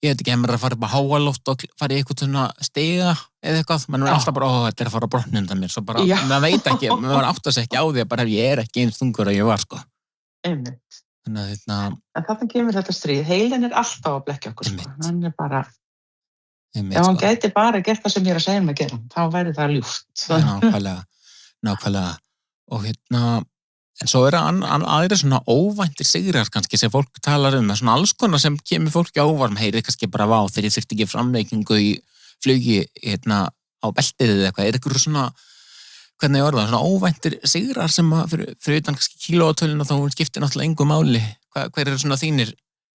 ég veit ekki, mér að fara upp á háaloft og fara í eitthvað svona stiga eða eitthvað, menn er alltaf bara, þetta að fara að brotna undan mér, svo bara, maður veit ekki, maður átta sig ekki á því að bara ég ekki eins þungur að ég var, sko. Einmitt. Þannig En þarna kemur þetta stríð, heilin alltaf að blekkja okkur, sko. Hann bara, ef hann gæti bara gert það sem ég að segja að gera, þá væri það ljúft. Nákvæmlega. Og en svo aðrir svona óvæntir sigrar kannski sem fólk talar svona alls konar sem kemur fólki á óvart, heyrið kannski bara þegar ég þurfti ekki framleikingu í flugi á beltið eða eitthvað, ykkur svona, hvernig það, svona óvæntir sigrar sem fyrir utan kannski kílótölun og þá skiptir náttúrulega engu máli, hver svona þínir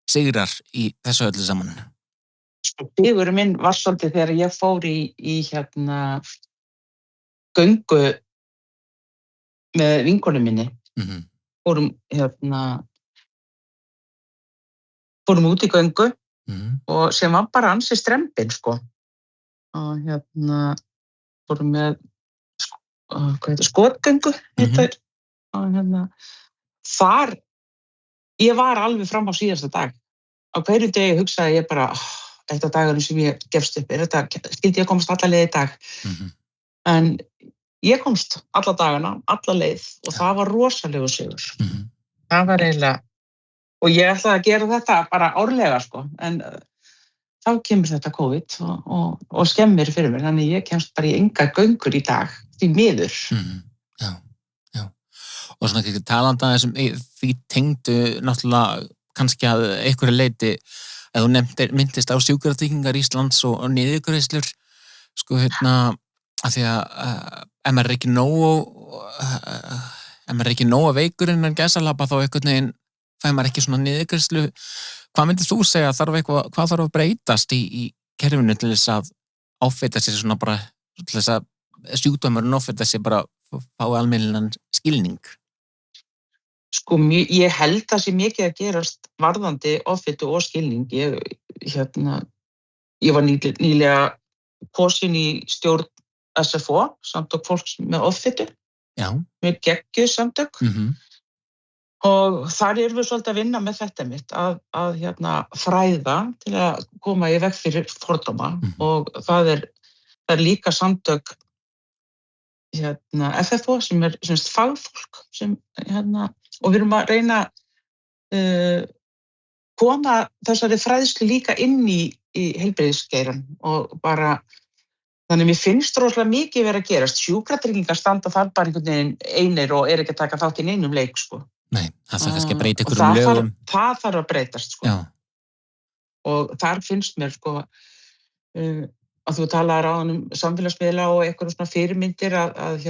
sigrar í þessu öllu saman? Sigurinn minn var svolítið þegar ég fór í göngu með vinkonu minni. Fórum út í göngu og sem var bara ansi strembin, sko. Og fórum með skotgöngu, og þar ég var alveg fram á síðasta dag. Á hverju degi hugsaði ég bara, þetta dagurinn sem ég gefst upp, skildi ég komast alla leið í dag. En ég komst alla dagana, alla leið og það var rosalegu sigur. Það var eiginlega, og ég ætlaði að gera þetta bara árlega, sko, en þá kemur þetta COVID og skemmir fyrir mér, þannig ég kemst bara í enga göngur í dag, því miður. Já. Og svona ekki talandi að þessum, því tengdu náttúrulega kannski að einhverju leyti, að þú myndist á sjúkratryggingar Íslands og niðurgreiðslur, sko, að því að ef maður er ekki nógu veikur innan gæsalappa þá einhvern veginn fær maður ekki svona niðurgreiðslu. Hvað myndir þú segja, hvað þarf að breytast í kerfinu til þess að áfeita sér svona bara, til þess að sjúkdómurinn áfeita sér bara fái almennilegan skilning? Sko, ég held að sé mikið að gerast varðandi offitu og skilning. Ég var nýlega kosin í stjórn SFO, samtök fólks með offitu, með geggjuð samtök, og þar erum við svolítið að vinna með þetta mitt, að fræða til að koma í veg fyrir fordóma, og það er líka samtök FFO sem er fagfólk, og við erum að reyna koma þessari fræðslu líka inn í heilbrigðisgeirann og bara. Þannig mér finnst rosalega mikið verið að gerast. Sjúkratryggingar standa þar bara einhvern veginn einir og ekki að taka þátt í neinum leik, sko. Nei, það þarf kannski að breyta einhverjum lögum. Það þarf að breytast, sko. Já. Og þar finnst mér, sko, að þú talaðir áðan samfélagsmiðla og eitthvað svona fyrirmyndir að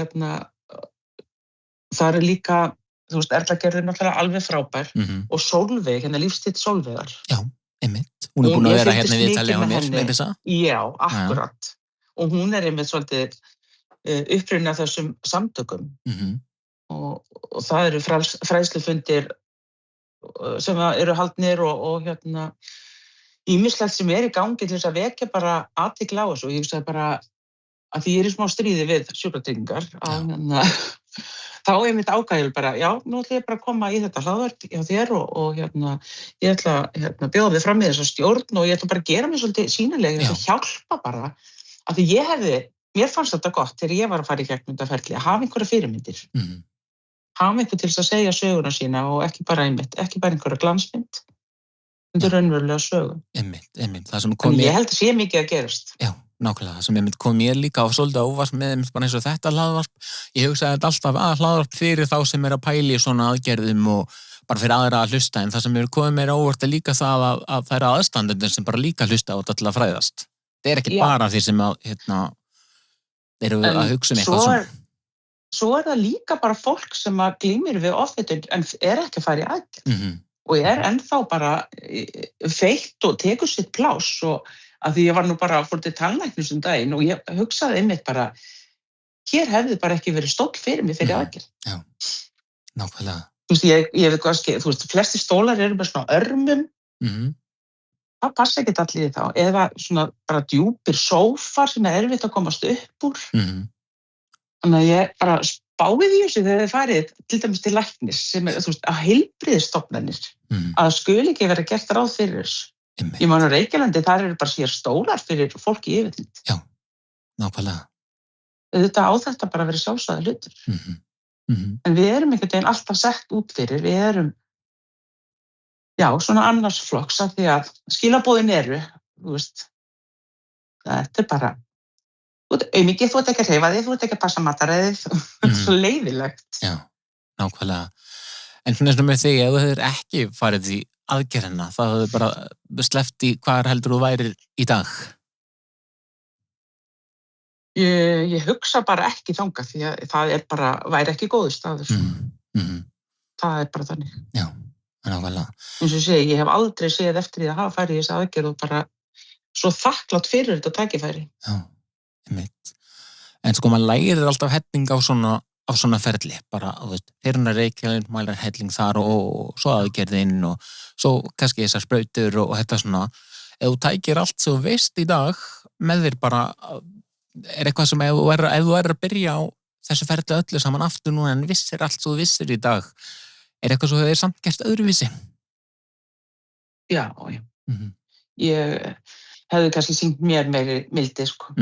það er líka, þú veist, Erla gerði náttúrulega alveg frábær og Sólveig, lífstíll Sólveigar. Já, einmitt. Hún er búin að vera hérna við talið á mér, með þessa. Já, akkurat. Og hún er einmitt svolítið upprunnin af þessum samtökum og það eru fræðslufundir sem eru haldnir og ýmislegt sem í gangi til þess að vekja bara athygli á þessu og ég hugsaði bara að því ég í smá stríði við sjúkratryggingar þá mitt ákvæði bara, já, nú ætla ég bara að koma í þetta hlaðvarp hjá þér og ég ætla að bjóða þig fram í þessa stjórn og ég ætla bara að gera mig svolítið sýnileg, ég ætla að hjálpa bara, af því mér fannst þetta gott þegar ég var að fara í gegnum þetta ferli, að hafa einhverja fyrirmyndir, hafa einhver til þess að segja söguna sína og ekki bara einhverja glansmynd, þetta raunverulega sögu. Einmitt, það sem en ég held að sé mikið að gerast. Já. Nákvæmlega, það sem kom mér líka á svolítið óvart með bara eins og þetta hlaðvarp. Ég hugsaði þetta alltaf að hlaðvarp fyrir þá sem að pæla í svona aðgerðum og bara fyrir aðra að hlusta, en það sem komið mér óvart líka það að það aðstandendur sem bara líka hlusta á þetta til að fræðast. Það ekki bara þeir sem að, eru að hugsa eitthvað svona. Svo það líka bara fólk sem að glímir við offitu en ekki að fara í aðgerð og ennþá bara feitt og tekur sitt pláss og að því ég var nú bara fór til tannlæknis daginn og ég hugsaði einmitt bara hér hefði bara ekki verið stóll fyrir mig fyrir aðgerð. Já, nákvæmlega. Þú veist, ég veit hvað þú veist, flesti stólar eru með svona örmum það passa ekki allir í þá eða svona bara djúpir sófar sem erfitt að komast upp úr þannig að ég bara spáði því þessu þegar þið farið til dæmis til læknis sem þú veist, að heilbrigðisstofnanir að skuli ekki vera gert ráð fyrir þessu. Ég man á Reykjalandi, þar eru bara sér stólar fyrir fólk í yfirleitt. Já, nákvæmlega. Þetta á þetta bara að vera sjálfsagður hlutur. En við erum einhvern veginn alltaf sett út fyrir, við erum, já, svona annars flokks af því að skilaboðin eru, þú veist, þetta bara, þú ert auðmikið, þú ert ekki að hreyfa þig, þú ert ekki að passa mataræðið, þetta er svo leiðilegt. Já, nákvæmlega. En svona eins og með þig, ef þú hefur ekki farið í aðgerðina, það hefur bara sleppt í hvað heldur þú værir í dag? Ég hugsa bara ekki þangað því að það bara, væri ekki góður staður. Það bara þannig. Já, nákvæmlega. Eins og ég segi, ég hef aldrei séð eftir því að hafa farið í þessi aðgerð og bara svo þakklátt fyrir þetta tækifæri. Já, einmitt. En sko maður lærir alltaf helling á svona ferli, bara, þú veist, fyrirna Reykjavík, mælar helling þar og svo aðgerðinn og svo kannski þessar sprautur og þetta svona, ef þú tækir allt sem þú veist í dag með þér bara, eitthvað sem ef þú er að byrja á þessu ferli öllu saman aftur núna en vissir allt sem þú vissir í dag, eitthvað svo hefur samt gert öðruvísi? Já. Ég hefði kannski sýnt mér meiri mildi, sko.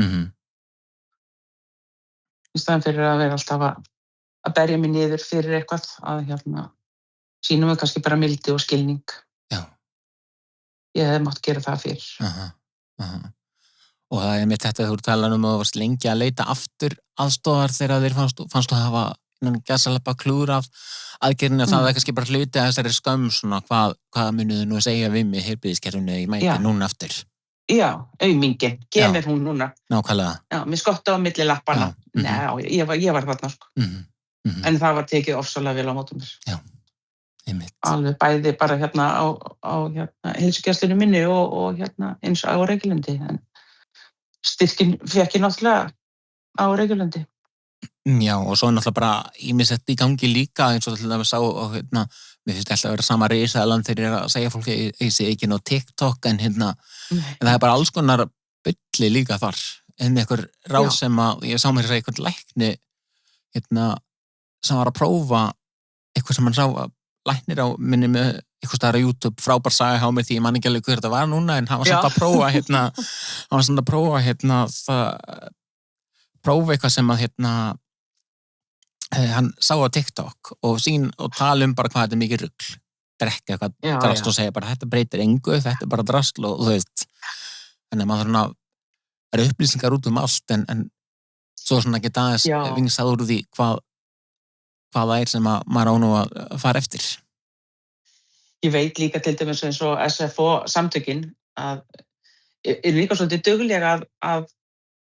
Í staðan fyrir að vera alltaf að berja mig niður fyrir eitthvað að sýna mig kannski bara mildi og skilning. Já. Ég hefði mátt gera það fyrir. Og það mitt þetta þú talar að þú varst lengi að leita aftur aðstofar þegar þeir fannst að hafa gæsalappa klúður af aðgerðinu og það kannski bara hluti að þessari skömm svona hvað munuðu nú að segja við mig heilbrigðiskerfinu í mæti núna aftur? Já, auðmingin, kemur hún núna. Nákvæmlega. Já, mér skotta á milli lappana. Ég var þarna, sko. En það var tekið ofsalega vel á mótum mér. Já, einmitt. Alveg bæði bara á heilsugæslunni minni og eins á Reykjalandi. En styrkin fékk ég náttúrulega á Reykjalandi. Já, og svo náttúrulega bara ýmislegt í gangi líka eins og það sá og mér finnst alltaf að vera sama risaðaland þegar ég er að segja fólki ég sé ekki ná TikTok en en það er bara alls konar bulli líka þar en einhver ráð sem að ég sá mér að segja einhvern lækni sem var að prófa eitthvað sem hann sá að læknir á minni með eitthvað staðar á YouTube frábær saga hjá mér því ég man ekki alveg hver þetta var núna en hann var samt að prófa hann var samt að prófa prófa eitthvað sem að hann sá á TikTok og tala bara hvað þetta er mikið rugl drekka eitthvað drast og segja bara þetta breytir engu, þetta er bara drasl og þú veist þannig að maður það eru upplýsingar út allt en svo svona geta aðeins vingsað úr því hvað það er sem að maður á nú að fara eftir. Ég veit líka til dæmis eins og SFO samtökin að er líka svolítið duglega að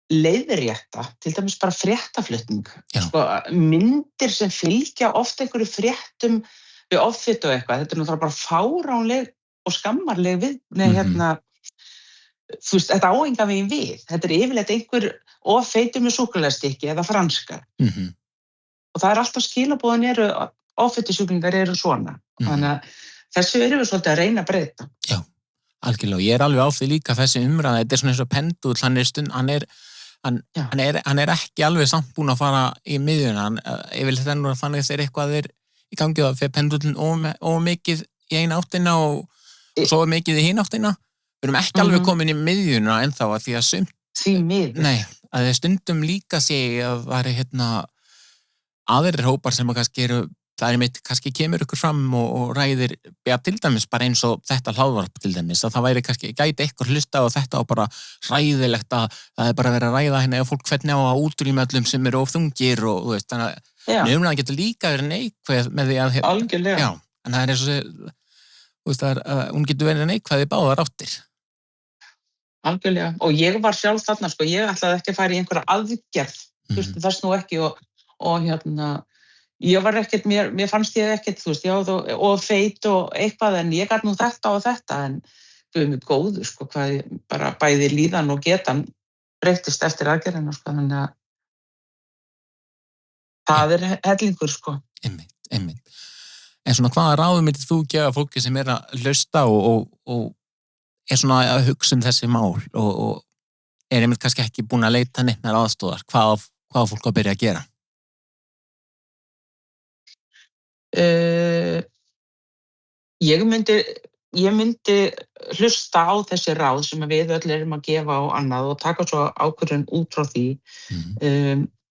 leiðrétta, til dæmis bara fréttaflutning. Sko, myndir sem fylgja oft einhverju fréttum við offitu og eitthvað, þetta er náttúrulega bara fáránleg og skammarleg þú veist, þetta áenga veginn við. Þetta er yfirleitt einhver offeitur með súkkulaðistykki eða franskar. Og það er alltaf skilaboðin offitusjúklingar eru svona. Þannig að þessu erum við svolítið að reyna að breyta. Já, algjörlega, ég alveg á því líka þessi umræða, þetta svona eins og pendull, hann ekki alveg samt búinn að fara í miðjuna, yfirleitt þannig þegar eitthvað í gangi það fyrir pendullin og mikið í eina áttina og svo mikið í hinn áttina, við erum ekki alveg komin í miðjuna ennþá að því að að þið stundum líka sé að það aðrir hópar sem að kannski það mitt, kannski kemur ykkur fram og ræðir, ja, til dæmis bara eins og þetta hlaðvarp til dæmis, að það væri kannski, gæti eitthvað hlusta og þetta og bara hræðilegt að það bara verið að ræða hérna og fólk hvernig á að útrýma öllum sem eru of þungir og þú veist, þannig að umræðan getur líka verið neikvæð með því að algjörlega. Já, en það eins og þú veist, hún getur verið neikvæð í báðar áttir. Algjörlega, og ég var sjálf þarna, sko, ég ætlaði ekki að fara í einhverja aðgerð, þú veist, þess nú ekki og ég var ekkert, mér fannst ég ekkert, þú veist, já, og feit og eitthvað, en ég gat nú þetta og þetta, en við erum góður, sko, hvað bara bæði líðan og getan breyttist eftir aðgerðina, sko, þannig að það hellingur, sko. Einmitt. En svona, hvaða ráðum myndir þú gefa fólki sem að hlusta og svona að hugsa þessi mál og einmitt kannski ekki búin að leita neitt með aðstóðar, hvað fólk að byrja að gera? Ég myndi hlusta á þessi ráð sem við öll erum að gefa og annað og taka svo ákvörðun út frá því.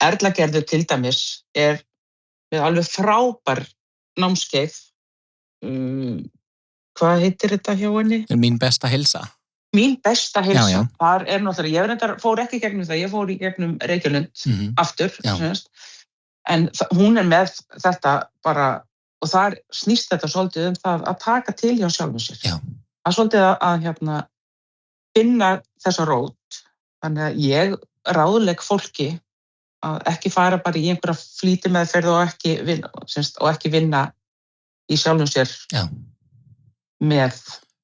Erla Gerður til dæmis með alveg frábær námskeið. Hvað heitir þetta hjá henni? Mín besta heilsa. Mín besta heilsa. Já. Þar náttúrulega, ég fór ekki gegnum það, ég fór í gegnum Reykjalund aftur, en hún með þetta bara, og þar snýst þetta svolítið það að taka til hjá sjálfum sér. Já. Að svolítið að finna þessa rót, þannig að ég ráðlegg fólki að ekki fara bara í einhverja flýtimeðferð og ekki vinna í sjálfum sér. Já. Með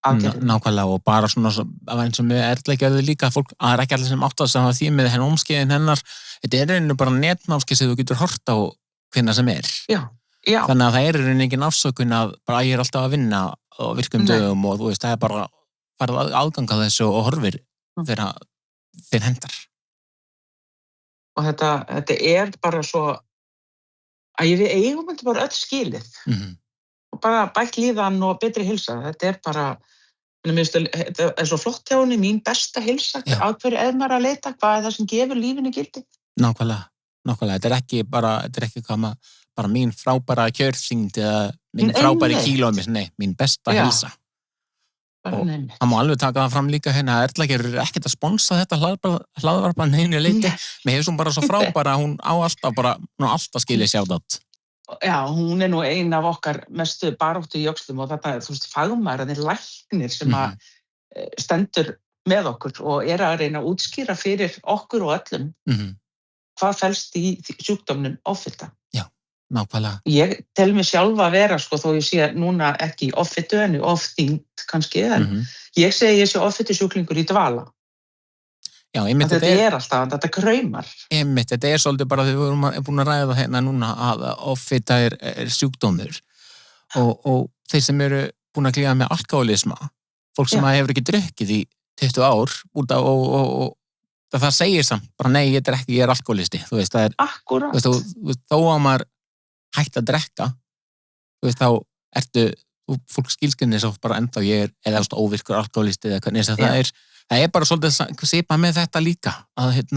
aðgerðum. Nákvæmlega, og bara svona eins og með Erla Gerður líka fólk, það ekki allir sem átt að sama því með henn námskeiðin hennar, þetta einu bara netnámskeið sem þú getur hort á hvenær sem Já. Þannig að það einu engin afsökun að bara ég alltaf að vinna og virkum dögum og þú veist, það bara farið aðgang að þessu og horfir þeir hendar. Og þetta bara svo að við eigum þetta bara öll skilið. Og bara bætt líðan og betri heilsa. Þetta bara, þetta svo flott hjá henni, mín besta heilsa, á hverju maður að leita, hvað það sem gefur lífinu gildi. Nákvæmlega. Þetta ekki bara mín frábæra kjörþyngd eða mín frábæri kílómis, mín besta heilsa. Og það má alveg taka það fram líka hérna að Erla Gerður ekkert að sponsa þetta hlaðvarp að neinu leyti. Mér hefur bara svo frábæra, hún á alltaf skilið sjátt. Já, hún nú ein af okkar mestu baráttu í Öxlum og þetta, þú veist, fagmaður, læknir sem að stendur með okkur og að reyna að útskýra fyrir okkur og öllum hvað felst í sjúkdómnum offita. Já, nákvæmlega. Ég tel mig sjálfa að vera, sko, þó ég sé núna ekki offitu en ofþyngd kannski, en ég segi ég sé offitu sjúklingur í dvala. Já, þetta alltaf, þetta kraumar. Þetta svolítið bara því við erum búin að ræða hérna núna að offita sjúkdómur og þeir sem eru búin að glíma með alkohólisma, fólk sem hefur ekki drukkið í 20 ár út af og það segir samt, bara nei, ég er alkohólisti, þú veist, það Akkúrat. Þú veist, þó að maður hægt að drekka, þú veist, þá fólk skilskrinir svo bara ennþá ég eða óvirkur alkohólisti eða hvernig það bara svolítið svipa með þetta líka að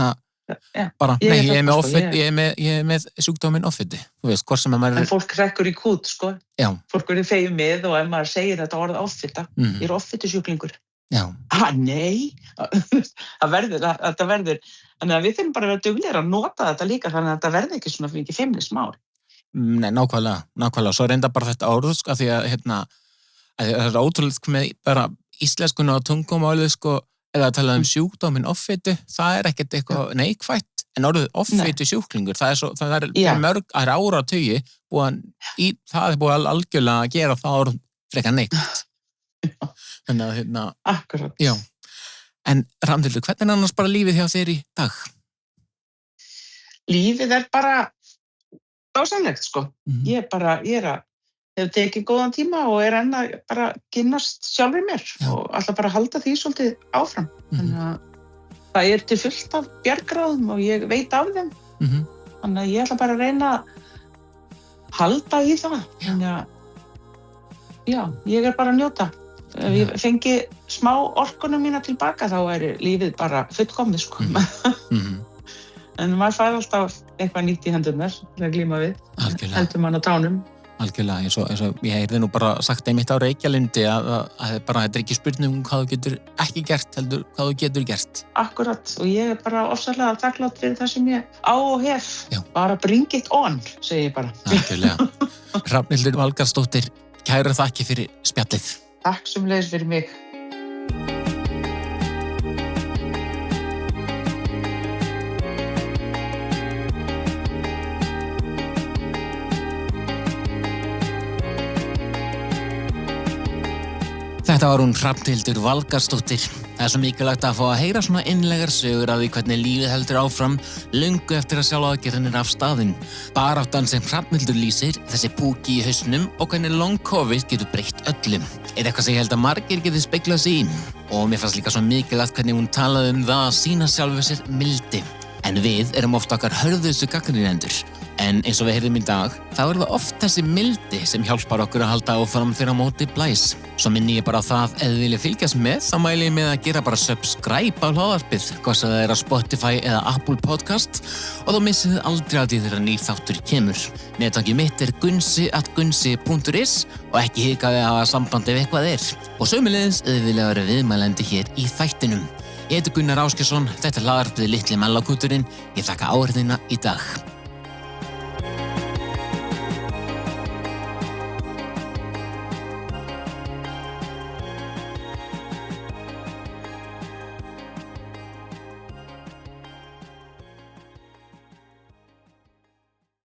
bara, nei, ég er með offit, ég er með sjúkdóminn offiti, þú veist, hvort sem að maður En fólk hrekkur í kút, sko. Já. Fólk er feið með og ef maður segir þetta orð offita, ég er offitusjúklingur. Já. Nei, þetta verður, þannig að við þurfum bara að vera duglegir að nota þetta líka, þannig að þetta verður ekki svona fyrir feimnismál. Nei, nákvæmlega, svo reynda bara þetta orð, sko, því að það er ótrúlega með bara íslenskuna og tungumálið, sko, eða að tala sjúkdóminn offitu, það er ekkert eitthvað neikvætt, en orðið offitu sjúklingur, það er mörg, það er áratugi, það er búið algjörlega að gera það orð frekar neikvætt. Þannig að Akkurat. Já. En Rafnhildur, hvernig er annars bara lífið hjá þér í dag? Lífið bara dásamlegt, sko. Ég er að hefur tekið góðan tíma og enn að bara kynnast sjálfur mér og ætla bara að halda því svolítið áfram. Þannig að það til fullt af bjargráðum og ég veit af þeim. Þannig að ég ætla bara að reyna að halda í það. Þannig að, ég bara að njóta. Ef ég fengi smá orkuna mína tilbaka, þá lífið bara fullkomið, sko. En maður fær alltaf eitthvað nýtt í hendurnar til að glíma við. Algjörlega. Heldur mann á tánum. Algjörlega, eins og ég heyrði nú bara sagt einmitt á Reykjalundi að bara þetta ekki spurning hvað þú getur ekki gert, heldur hvað þú getur gert. Akkurat, og ég bara ofsalega þakklátt fyrir það sem ég á og hef. Bara bring it on, segi ég bara. Algjörlega. Hrafnhildur Valgarðsdóttir, kærar þakkir fyrir spjallið. Takk sömuleiðis fyrir mig. Þetta var hún Hrafnhildur Valgarðsdóttir. Það svo mikilvægt að fá að heyra svona innlegar sögur af því hvernig lífið heldur áfram löngu eftir að sjálfaðgerðin af staðinn. Baráttan sem Hrafnhildur lýsir, þessi púki í hausnum og hvernig long covid getur breytt öllum. Eitthvað sem ég held að margir getur speglað sig í. Og mér fannst líka svo mikilvægt hvernig hún talaði það að sýna sjálfu sér mildi. En við erum oft okkar hörðustu gagnrýnendur. En eins og við heyrðum í dag, þá það oft þessi mildi sem hjálpar okkur að halda áfram fyrir á móti blæs. Svo minni ég bara á það, ef þið vilja fylgjast með, þá mæli ég með að gera bara subscribe á hlaðvarpið, hvort sem það á Spotify eða Apple Podcast, og þá missið þið aldrei að því þegar nýr þáttur kemur. Netfangið mitt gunsi@gunsi.is og ekki hikaði að hafa samband ef eitthvað Og sömuleiðis, ef þið vilja vera viðmælandi hér í þættinum. Ég heiti Gunnar Ásgeirsson, þetta hlaðvarpið Litli Mellakúturinn. Ég þakka áheyrnina í dag.